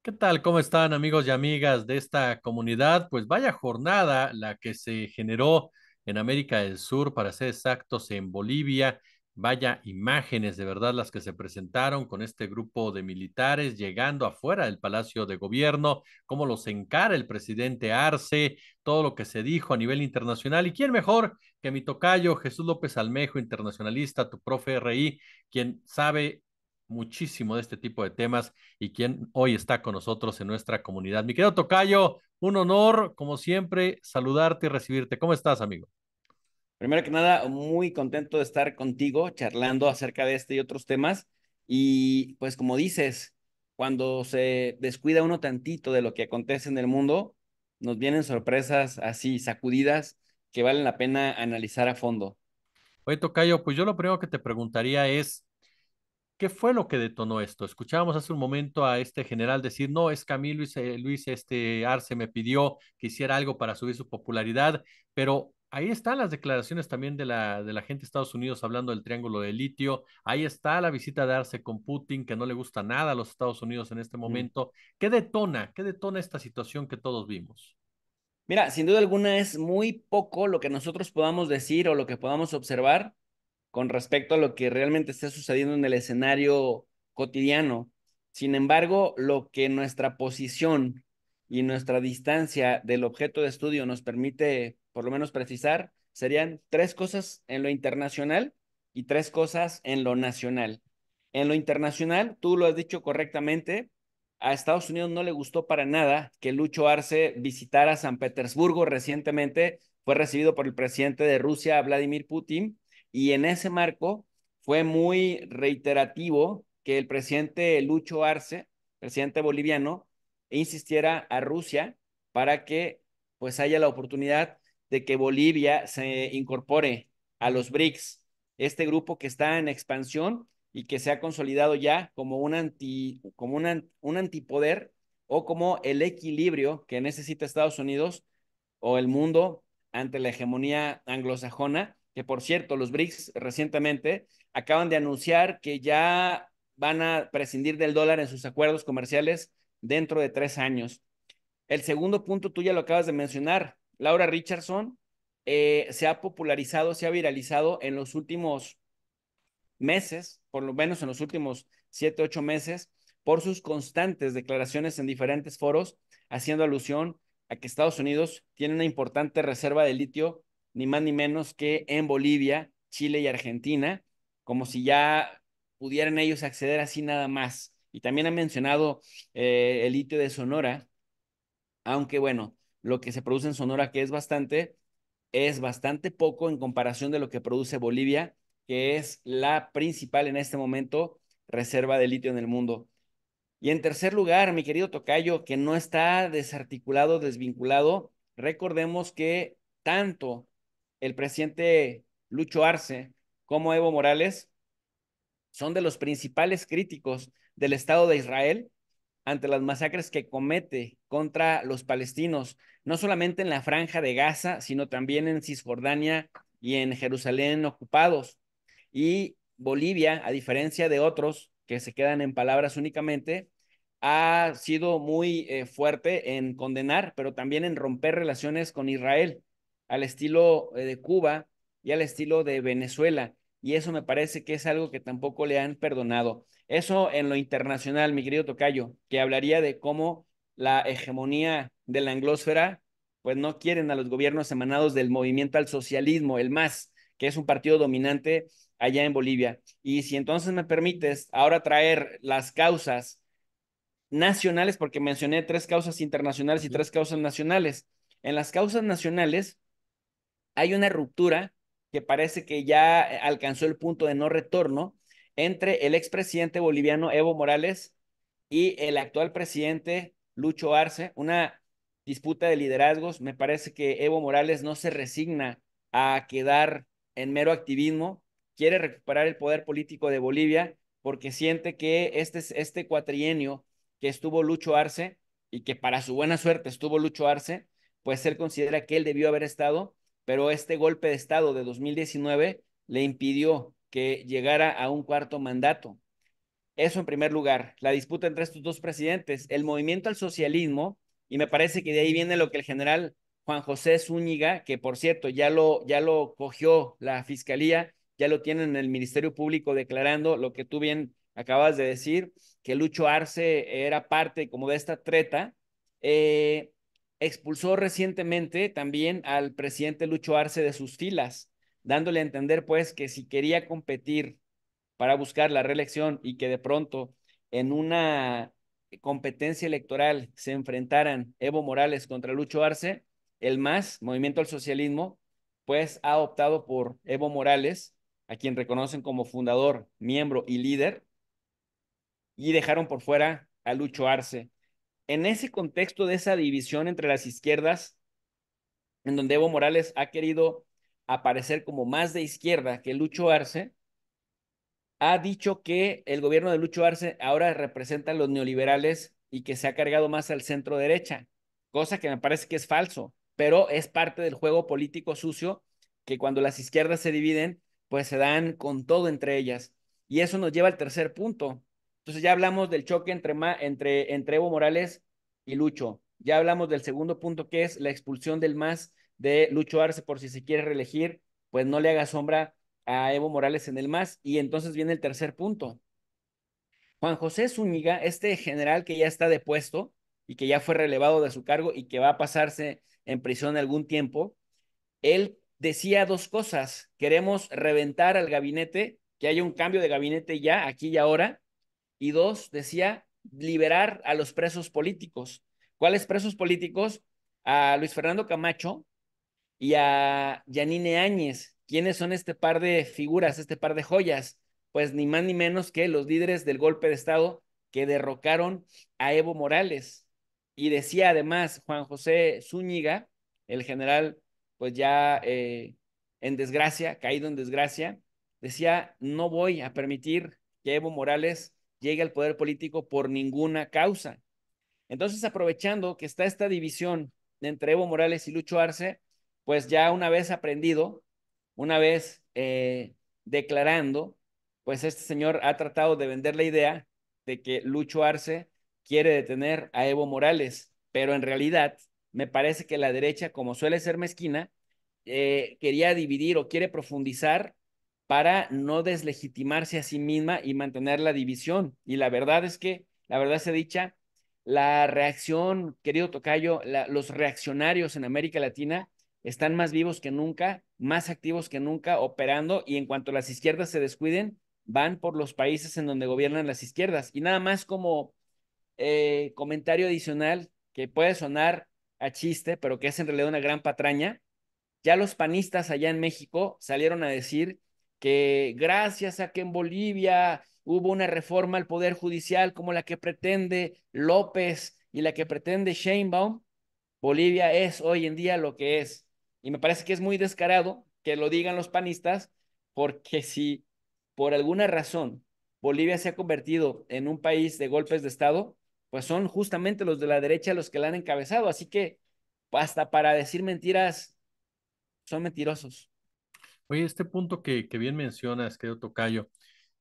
¿Qué tal? ¿Cómo están amigos y amigas de esta comunidad? Pues vaya jornada la que se generó en América del Sur, para ser exactos, en Bolivia. Vaya imágenes de verdad las que se presentaron con este grupo de militares llegando afuera del Palacio de Gobierno, cómo los encara el presidente Arce, todo lo que se dijo a nivel internacional. ¿Y quién mejor que mi tocayo Jesús López Almejo, internacionalista, tu profe RI, quien sabe muchísimo de este tipo de temas y quien hoy está con nosotros en nuestra comunidad? Mi querido Tocayo, un honor, como siempre, saludarte y recibirte. ¿Cómo estás, amigo? Primero que nada, muy contento de estar contigo charlando acerca de este y otros temas. Y pues como dices, cuando se descuida uno tantito de lo que acontece en el mundo, nos vienen sorpresas así sacudidas que valen la pena analizar a fondo. Oye, Tocayo, pues yo lo primero que te preguntaría es, ¿qué fue lo que detonó esto? Escuchábamos hace un momento a este general decir, no, es que a mí Luis Arce me pidió que hiciera algo para subir su popularidad, pero ahí están las declaraciones también de la gente de Estados Unidos hablando del triángulo de litio, ahí está la visita de Arce con Putin, que no le gusta nada a los Estados Unidos en este Mm. momento. ¿Qué detona esta situación que todos vimos? Mira, sin duda alguna es muy poco lo que nosotros podamos decir o lo que podamos observar con respecto a lo que realmente está sucediendo en el escenario cotidiano. Sin embargo, lo que nuestra posición y nuestra distancia del objeto de estudio nos permite, por lo menos, precisar, serían tres cosas en lo internacional y tres cosas en lo nacional. En lo internacional, tú lo has dicho correctamente, a Estados Unidos no le gustó para nada que Lucho Arce visitara San Petersburgo recientemente. Fue recibido por el presidente de Rusia, Vladimir Putin, y en ese marco fue muy reiterativo que el presidente Lucho Arce, presidente boliviano, insistiera a Rusia para que pues haya la oportunidad de que Bolivia se incorpore a los BRICS, este grupo que está en expansión y que se ha consolidado ya como un antipoder o como el equilibrio que necesita Estados Unidos o el mundo ante la hegemonía anglosajona, que por cierto, los BRICS recientemente acaban de anunciar que ya van a prescindir del dólar en sus acuerdos comerciales dentro de 3 años. El segundo punto, tú ya lo acabas de mencionar, Laura Richardson se ha popularizado, se ha viralizado en los últimos meses, por lo menos en los últimos 7, 8 meses, por sus constantes declaraciones en diferentes foros, haciendo alusión a que Estados Unidos tiene una importante reserva de litio, ni más ni menos que en Bolivia, Chile y Argentina, como si ya pudieran ellos acceder así nada más. Y también ha mencionado el litio de Sonora, aunque bueno, lo que se produce en Sonora, que es bastante poco en comparación de lo que produce Bolivia, que es la principal en este momento reserva de litio en el mundo. Y en tercer lugar, mi querido Tocayo, que no está desarticulado, desvinculado, recordemos que tanto el presidente Lucho Arce como Evo Morales son de los principales críticos del Estado de Israel ante las masacres que comete contra los palestinos, no solamente en la franja de Gaza, sino también en Cisjordania y en Jerusalén ocupados. Y Bolivia, a diferencia de otros que se quedan en palabras únicamente, ha sido muy fuerte en condenar, pero también en romper relaciones con Israel, al estilo de Cuba y al estilo de Venezuela. Y eso me parece que es algo que tampoco le han perdonado. Eso en lo internacional, mi querido Tocayo, que hablaría de cómo la hegemonía de la anglósfera, pues no quieren a los gobiernos emanados del movimiento al socialismo, el MAS, que es un partido dominante allá en Bolivia. Y si entonces me permites ahora traer las causas nacionales, porque mencioné tres causas internacionales y Ujú. tres causas nacionales. En las causas nacionales hay una ruptura que parece que ya alcanzó el punto de no retorno entre el expresidente boliviano Evo Morales y el actual presidente Lucho Arce, una disputa de liderazgos. Me parece que Evo Morales no se resigna a quedar en mero activismo, quiere recuperar el poder político de Bolivia porque siente que este cuatrienio que estuvo Lucho Arce y que para su buena suerte estuvo Lucho Arce, pues él considera que él debió haber estado, pero este golpe de Estado de 2019 le impidió que llegara a un cuarto mandato. Eso en primer lugar, la disputa entre estos dos presidentes, el movimiento al socialismo, y me parece que de ahí viene lo que el general Juan José Zúñiga, que por cierto ya lo cogió la fiscalía, ya lo tienen en el Ministerio Público declarando lo que tú bien acabas de decir, que Lucho Arce era parte como de esta treta. eh, Expulsó recientemente también al presidente Lucho Arce de sus filas, dándole a entender pues que si quería competir para buscar la reelección y que de pronto en una competencia electoral se enfrentaran Evo Morales contra Lucho Arce, el MAS, Movimiento al Socialismo, pues ha optado por Evo Morales, a quien reconocen como fundador, miembro y líder, y dejaron por fuera a Lucho Arce. En ese contexto de esa división entre las izquierdas, en donde Evo Morales ha querido aparecer como más de izquierda que Lucho Arce, ha dicho que el gobierno de Lucho Arce ahora representa a los neoliberales y que se ha cargado más al centro derecha, cosa que me parece que es falso, pero es parte del juego político sucio que cuando las izquierdas se dividen, pues se dan con todo entre ellas. Y eso nos lleva al tercer punto. Entonces ya hablamos del choque entre Evo Morales y Lucho. Ya hablamos del segundo punto, que es la expulsión del MAS de Lucho Arce por si se quiere reelegir, pues no le haga sombra a Evo Morales en el MAS. Y entonces viene el tercer punto. Juan José Zúñiga, este general que ya está depuesto y que ya fue relevado de su cargo y que va a pasarse en prisión algún tiempo, él decía dos cosas. Queremos reventar al gabinete, que haya un cambio de gabinete ya, aquí y ahora. Y dos, decía liberar a los presos políticos. ¿Cuáles presos políticos? A Luis Fernando Camacho, y a Yanine Áñez. ¿Quiénes son este par de figuras, este par de joyas? Pues ni más ni menos que los líderes del golpe de Estado que derrocaron a Evo Morales. Y decía además Juan José Zúñiga, el general, pues ya en desgracia, caído en desgracia, decía, no voy a permitir que Evo Morales llegue al poder político por ninguna causa. Entonces, aprovechando que está esta división entre Evo Morales y Lucho Arce, pues ya una vez aprendido, una vez declarando, pues este señor ha tratado de vender la idea de que Lucho Arce quiere detener a Evo Morales, pero en realidad me parece que la derecha, como suele ser mezquina, quería dividir o quiere profundizar para no deslegitimarse a sí misma y mantener la división. Y la verdad es que, la verdad se dicha, la reacción, querido Tocayo, los reaccionarios en América Latina están más vivos que nunca, más activos que nunca, operando, y en cuanto las izquierdas se descuiden, van por los países en donde gobiernan las izquierdas. Y nada más como comentario adicional que puede sonar a chiste, pero que es en realidad una gran patraña, ya los panistas allá en México salieron a decir que gracias a que en Bolivia hubo una reforma al Poder Judicial como la que pretende López y la que pretende Sheinbaum, Bolivia es hoy en día lo que es. Y me parece que es muy descarado que lo digan los panistas, porque si por alguna razón Bolivia se ha convertido en un país de golpes de Estado, pues son justamente los de la derecha los que la han encabezado. Así que hasta para decir mentiras son mentirosos. Oye, este punto que bien mencionas, querido Tocayo,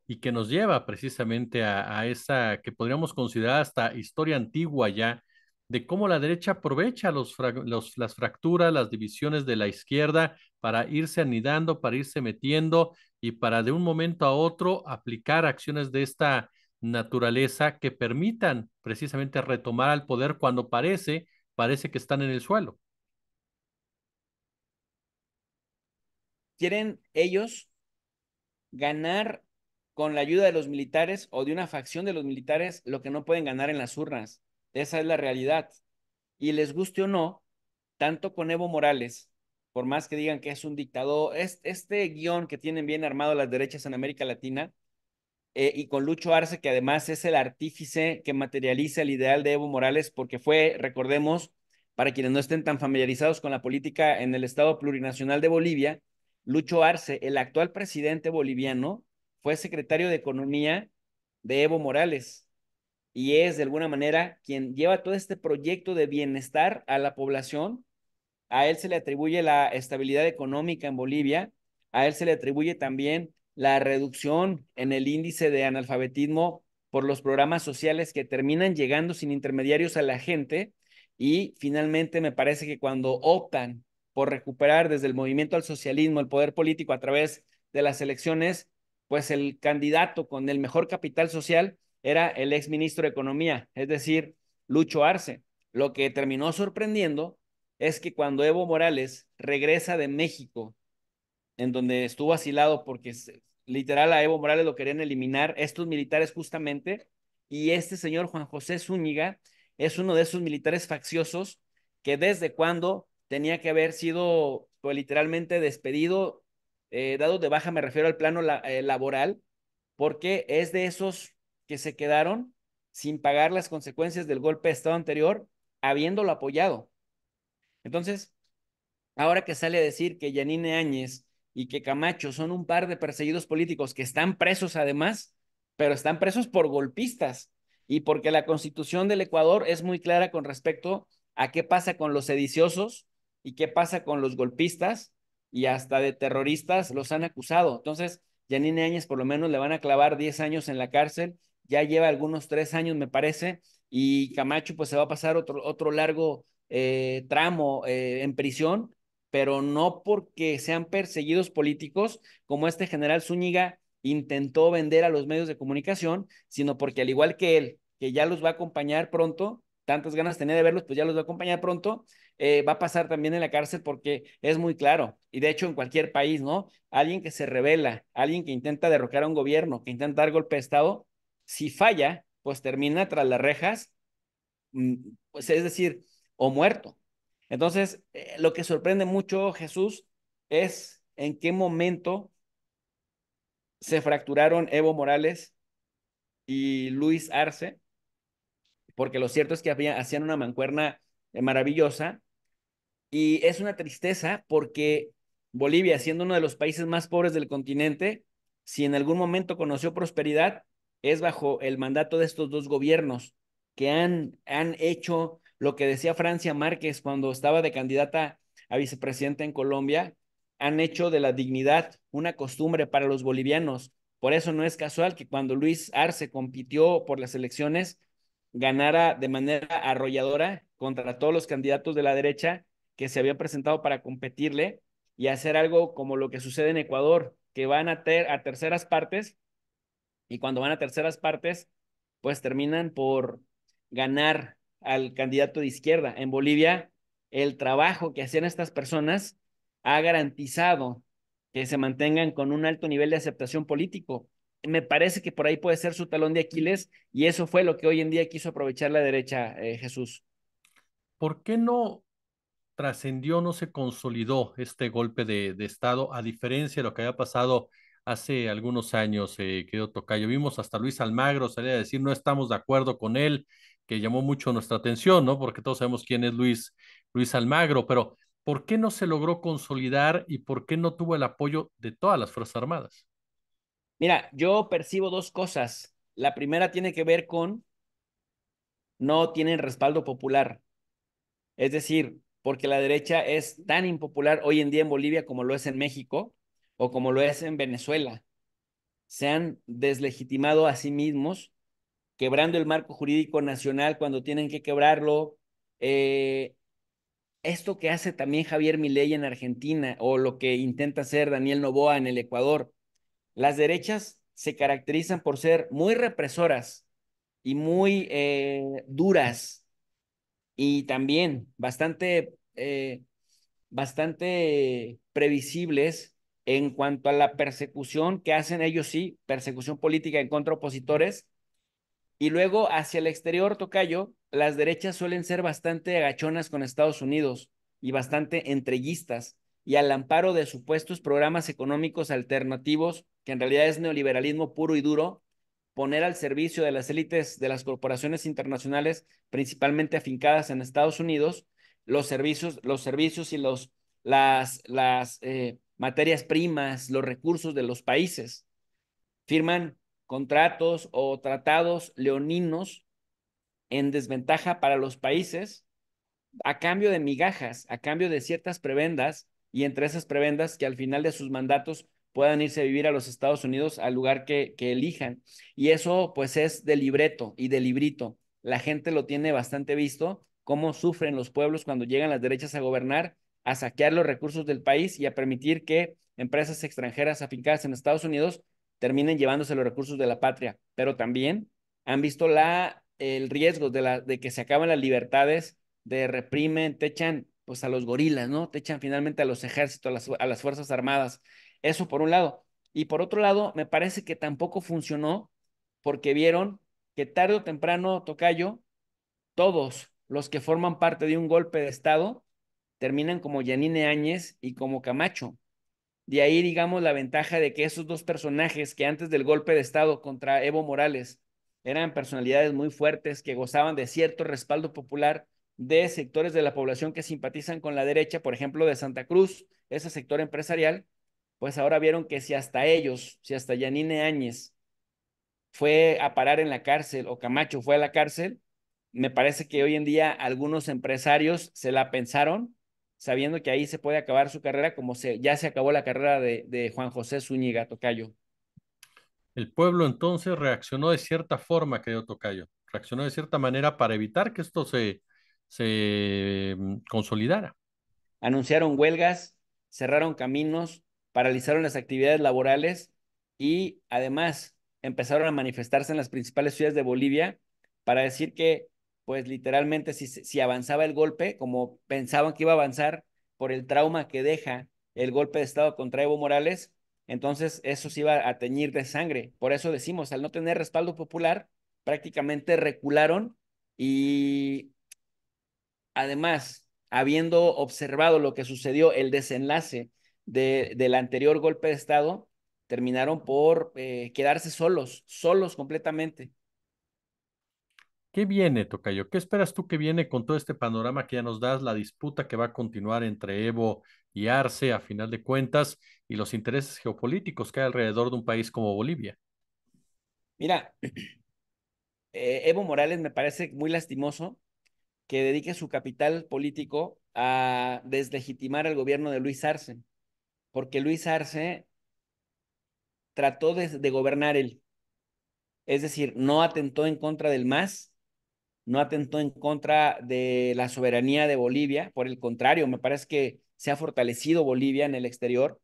y que nos lleva precisamente a esa que podríamos considerar hasta historia antigua ya, de cómo la derecha aprovecha las fracturas, las divisiones de la izquierda para irse anidando, para irse metiendo y para de un momento a otro aplicar acciones de esta naturaleza que permitan precisamente retomar al poder cuando parece que están en el suelo. Quieren ellos ganar con la ayuda de los militares o de una facción de los militares lo que no pueden ganar en las urnas. Esa es la realidad. Y les guste o no, tanto con Evo Morales, por más que digan que es un dictador, este guión que tienen bien armado las derechas en América Latina, y con Lucho Arce, que además es el artífice que materializa el ideal de Evo Morales, porque fue, recordemos, para quienes no estén tan familiarizados con la política en el Estado Plurinacional de Bolivia, Lucho Arce, el actual presidente boliviano, fue secretario de Economía de Evo Morales y es de alguna manera quien lleva todo este proyecto de bienestar a la población. A él se le atribuye la estabilidad económica en Bolivia, a él se le atribuye también la reducción en el índice de analfabetismo por los programas sociales que terminan llegando sin intermediarios a la gente y finalmente me parece que cuando optan por recuperar desde el movimiento al socialismo el poder político a través de las elecciones, pues el candidato con el mejor capital social era el ex ministro de Economía, es decir, Lucho Arce. Lo que terminó sorprendiendo es que cuando Evo Morales regresa de México, en donde estuvo asilado porque literal a Evo Morales lo querían eliminar, estos militares justamente, y este señor Juan José Zúñiga es uno de esos militares facciosos que desde cuando tenía que haber sido pues, literalmente despedido, dado de baja, me refiero al plano laboral, porque es de esos que se quedaron sin pagar las consecuencias del golpe de Estado anterior, habiéndolo apoyado. Entonces, ahora que sale a decir que Yanine Áñez y que Camacho son un par de perseguidos políticos que están presos además, pero están presos por golpistas y porque la constitución del Ecuador es muy clara con respecto a qué pasa con los sediciosos y qué pasa con los golpistas y hasta de terroristas los han acusado. Entonces, Yanine Áñez por lo menos le van a clavar 10 años en la cárcel, ya lleva algunos 3 años me parece, y Camacho pues se va a pasar otro largo tramo en prisión, pero no porque sean perseguidos políticos, como este general Zúñiga intentó vender a los medios de comunicación, sino porque al igual que él, que ya los va a acompañar pronto, tantas ganas tenía de verlos, pues ya los va a acompañar pronto, va a pasar también en la cárcel porque es muy claro, y de hecho en cualquier país, ¿no? Alguien que se revela, alguien que intenta derrocar a un gobierno, que intenta dar golpe de Estado, si falla, pues termina tras las rejas, pues es decir, o muerto. Entonces, lo que sorprende mucho, Jesús, es en qué momento se fracturaron Evo Morales y Luis Arce, porque lo cierto es que hacían una mancuerna maravillosa. Y es una tristeza porque Bolivia, siendo uno de los países más pobres del continente, si en algún momento conoció prosperidad, es bajo el mandato de estos dos gobiernos que han hecho lo que decía Francia Márquez cuando estaba de candidata a vicepresidenta en Colombia, han hecho de la dignidad una costumbre para los bolivianos. Por eso no es casual que cuando Luis Arce compitió por las elecciones, ganara de manera arrolladora contra todos los candidatos de la derecha que se habían presentado para competirle y hacer algo como lo que sucede en Ecuador, que van a terceras partes y cuando van a terceras partes, pues terminan por ganar al candidato de izquierda. En Bolivia, el trabajo que hacían estas personas ha garantizado que se mantengan con un alto nivel de aceptación político. Me parece que por ahí puede ser su talón de Aquiles y eso fue lo que hoy en día quiso aprovechar la derecha, Jesús. ¿Por qué no trascendió, no se consolidó este golpe de Estado, a diferencia de lo que había pasado hace algunos años, querido Tocayo? Vimos hasta Luis Almagro salir a decir no estamos de acuerdo con él, que llamó mucho nuestra atención, ¿no? Porque todos sabemos quién es Luis Almagro, pero ¿por qué no se logró consolidar y por qué no tuvo el apoyo de todas las Fuerzas Armadas? Mira, yo percibo dos cosas. La primera tiene que ver con no tienen respaldo popular. Es decir, porque la derecha es tan impopular hoy en día en Bolivia como lo es en México o como lo es en Venezuela. Se han deslegitimado a sí mismos, quebrando el marco jurídico nacional cuando tienen que quebrarlo. Eh, Esto que hace también Javier Milei en Argentina o lo que intenta hacer Daniel Noboa en el Ecuador. Las derechas se caracterizan por ser muy represoras y muy duras y también bastante previsibles en cuanto a la persecución que hacen ellos sí, persecución política en contra de opositores. Y luego hacia el exterior, Tocayo, las derechas suelen ser bastante agachonas con Estados Unidos y bastante entreguistas y al amparo de supuestos programas económicos alternativos, que en realidad es neoliberalismo puro y duro, poner al servicio de las élites de las corporaciones internacionales, principalmente afincadas en Estados Unidos, los servicios y las materias primas, los recursos de los países. Firman contratos o tratados leoninos en desventaja para los países a cambio de migajas, a cambio de ciertas prebendas y entre esas prebendas que al final de sus mandatos puedan irse a vivir a los Estados Unidos al lugar que elijan. Y eso pues es de libreto y de librito. La gente lo tiene bastante visto, cómo sufren los pueblos cuando llegan las derechas a gobernar, a saquear los recursos del país y a permitir que empresas extranjeras afincadas en Estados Unidos terminen llevándose los recursos de la patria. Pero también han visto el riesgo de que se acaban las libertades, de reprimen, te echan pues a los gorilas, ¿no? Te echan finalmente a los ejércitos, a las Fuerzas Armadas. Eso por un lado. Y por otro lado, me parece que tampoco funcionó porque vieron que tarde o temprano, Tocayo, todos los que forman parte de un golpe de Estado terminan como Yanine Áñez y como Camacho. De ahí, digamos, la ventaja de que esos dos personajes que antes del golpe de Estado contra Evo Morales eran personalidades muy fuertes que gozaban de cierto respaldo popular de sectores de la población que simpatizan con la derecha, por ejemplo, de Santa Cruz, ese sector empresarial, pues ahora vieron que si hasta ellos, si hasta Yanine Áñez fue a parar en la cárcel o Camacho fue a la cárcel, me parece que hoy en día algunos empresarios se la pensaron sabiendo que ahí se puede acabar su carrera como ya se acabó la carrera de Juan José Zúñiga Tocayo. El pueblo entonces reaccionó de cierta forma, querido Tocayo, reaccionó de cierta manera para evitar que esto se consolidara. Anunciaron huelgas, cerraron caminos, paralizaron las actividades laborales y además empezaron a manifestarse en las principales ciudades de Bolivia para decir que, pues literalmente, si avanzaba el golpe, como pensaban que iba a avanzar por el trauma que deja el golpe de Estado contra Evo Morales, entonces eso se iba a teñir de sangre. Por eso decimos, al no tener respaldo popular, prácticamente recularon y además, habiendo observado lo que sucedió, el desenlace del anterior golpe de Estado, terminaron por quedarse solos, solos completamente. ¿Qué viene, Tocayo? ¿Qué esperas tú que viene con todo este panorama que ya nos das, la disputa que va a continuar entre Evo y Arce a final de cuentas y los intereses geopolíticos que hay alrededor de un país como Bolivia? Mira, Evo Morales me parece muy lastimoso que dedique su capital político a deslegitimar al gobierno de Luis Arce, porque Luis Arce trató de gobernar él, es decir, no atentó en contra del MAS, no atentó en contra de la soberanía de Bolivia, por el contrario, me parece que se ha fortalecido Bolivia en el exterior.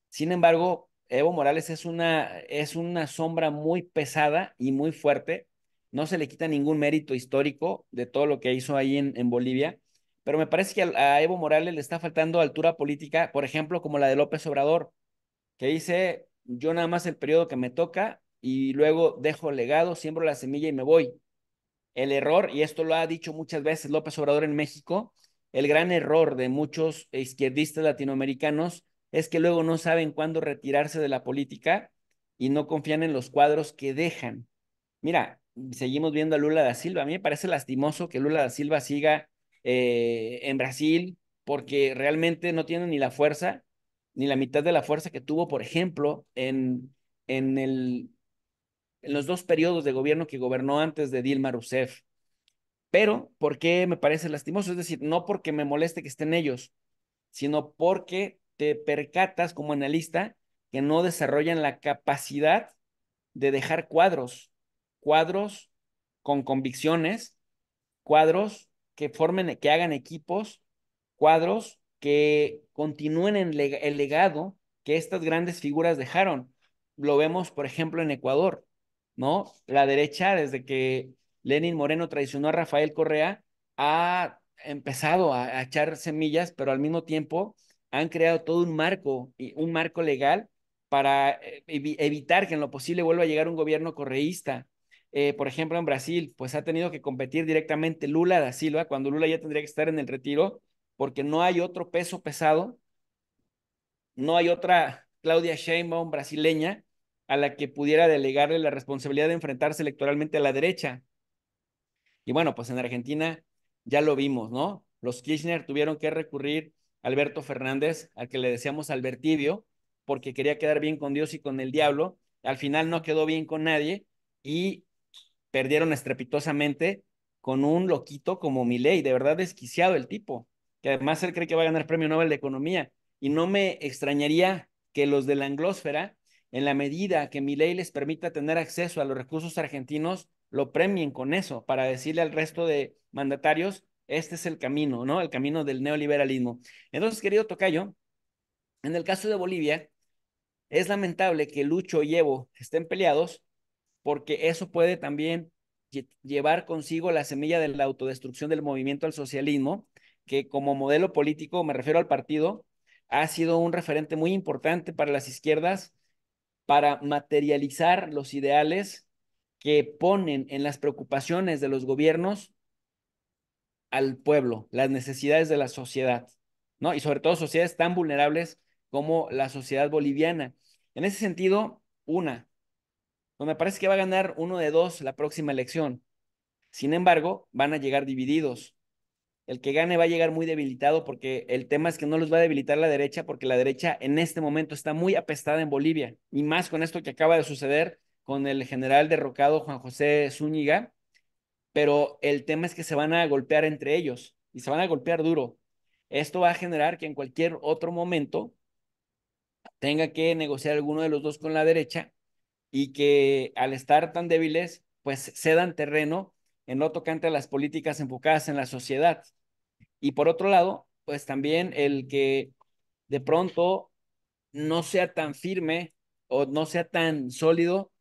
Sin embargo, Evo Morales es una sombra muy pesada y muy fuerte. No se le quita ningún mérito histórico de todo lo que hizo ahí en Bolivia, pero me parece que a Evo Morales le está faltando altura política, por ejemplo, como la de López Obrador, que dice, yo nada más el periodo que me toca y luego dejo legado, siembro la semilla y me voy. El error, y esto lo ha dicho muchas veces López Obrador en México, el gran error de muchos izquierdistas latinoamericanos es que luego no saben cuándo retirarse de la política y no confían en los cuadros que dejan. Mira, seguimos viendo a Lula da Silva. A mí me parece lastimoso que Lula da Silva siga en Brasil porque realmente no tiene ni la fuerza, ni la mitad de la fuerza que tuvo, por ejemplo, en, el, en los dos periodos de gobierno que gobernó antes de Dilma Rousseff. Pero, ¿por qué me parece lastimoso? Es decir, no porque me moleste que estén ellos, sino porque te percatas como analista que no desarrollan la capacidad de dejar cuadros con convicciones, cuadros que formen, que hagan equipos, cuadros que continúen en el legado que estas grandes figuras dejaron. Lo vemos, por ejemplo, en Ecuador, ¿no? La derecha, desde que Lenin Moreno traicionó a Rafael Correa, ha empezado a echar semillas, pero al mismo tiempo han creado todo un marco legal para evitar que en lo posible vuelva a llegar un gobierno correísta. Por ejemplo, en Brasil, pues ha tenido que competir directamente Lula da Silva, cuando Lula ya tendría que estar en el retiro, porque no hay otro peso pesado, no hay otra Claudia Sheinbaum brasileña a la que pudiera delegarle la responsabilidad de enfrentarse electoralmente a la derecha. Y bueno, pues en Argentina ya lo vimos, ¿no? Los Kirchner tuvieron que recurrir a Alberto Fernández, al que le decíamos Albertibio, porque quería quedar bien con Dios y con el diablo. Al final no quedó bien con nadie y perdieron estrepitosamente con un loquito como Milei, de verdad desquiciado el tipo, que además él cree que va a ganar premio Nobel de Economía. Y no me extrañaría que los de la anglósfera, en la medida que Milei les permita tener acceso a los recursos argentinos, lo premien con eso, para decirle al resto de mandatarios, este es el camino, ¿no? El camino del neoliberalismo. Entonces, querido tocayo, en el caso de Bolivia, es lamentable que Lucho y Evo estén peleados, porque eso puede también llevar consigo la semilla de la autodestrucción del movimiento al socialismo, que como modelo político, me refiero al partido, ha sido un referente muy importante para las izquierdas para materializar los ideales que ponen en las preocupaciones de los gobiernos al pueblo, las necesidades de la sociedad, ¿no? Y sobre todo sociedades tan vulnerables como la sociedad boliviana. En ese sentido, pues me parece que va a ganar uno de dos la próxima elección. Sin embargo, van a llegar divididos. El que gane va a llegar muy debilitado, porque el tema es que no los va a debilitar la derecha, porque la derecha en este momento está muy apestada en Bolivia, y más con esto que acaba de suceder con el general derrocado Juan José Zúñiga, pero el tema es que se van a golpear entre ellos y se van a golpear duro. Esto va a generar que en cualquier otro momento tenga que negociar alguno de los dos con la derecha, y que al estar tan débiles, pues cedan terreno en lo tocante a las políticas enfocadas en la sociedad. Y por otro lado, pues también el que de pronto no sea tan firme o no sea tan sólido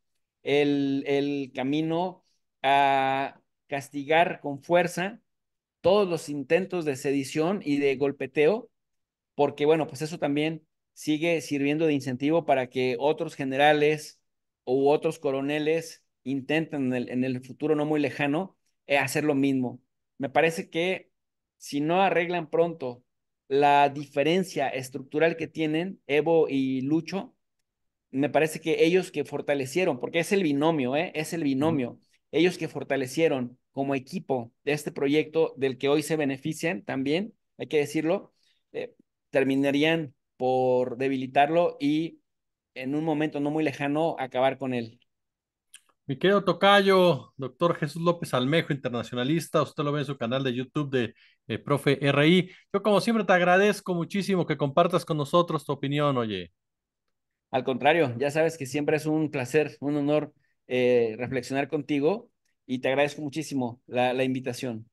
el camino a castigar con fuerza todos los intentos de sedición y de golpeteo, porque bueno, pues eso también sigue sirviendo de incentivo para que otros generales u otros coroneles intenten en el futuro no muy lejano hacer lo mismo. Me parece que si no arreglan pronto la diferencia estructural que tienen Evo y Lucho, me parece que ellos que fortalecieron, porque es el binomio, ¿eh? Es el Ujú. binomio, ellos que fortalecieron como equipo de este proyecto del que hoy se benefician también, hay que decirlo, eh, terminarían por debilitarlo y en un momento no muy lejano acabar con él. Mi querido tocayo, doctor Jesús López Almejo, internacionalista, usted lo ve en su canal de YouTube de Profe RI. Yo como siempre te agradezco muchísimo que compartas con nosotros tu opinión, oye. Al contrario, ya sabes que siempre es un placer, un honor reflexionar contigo, y te agradezco muchísimo la invitación.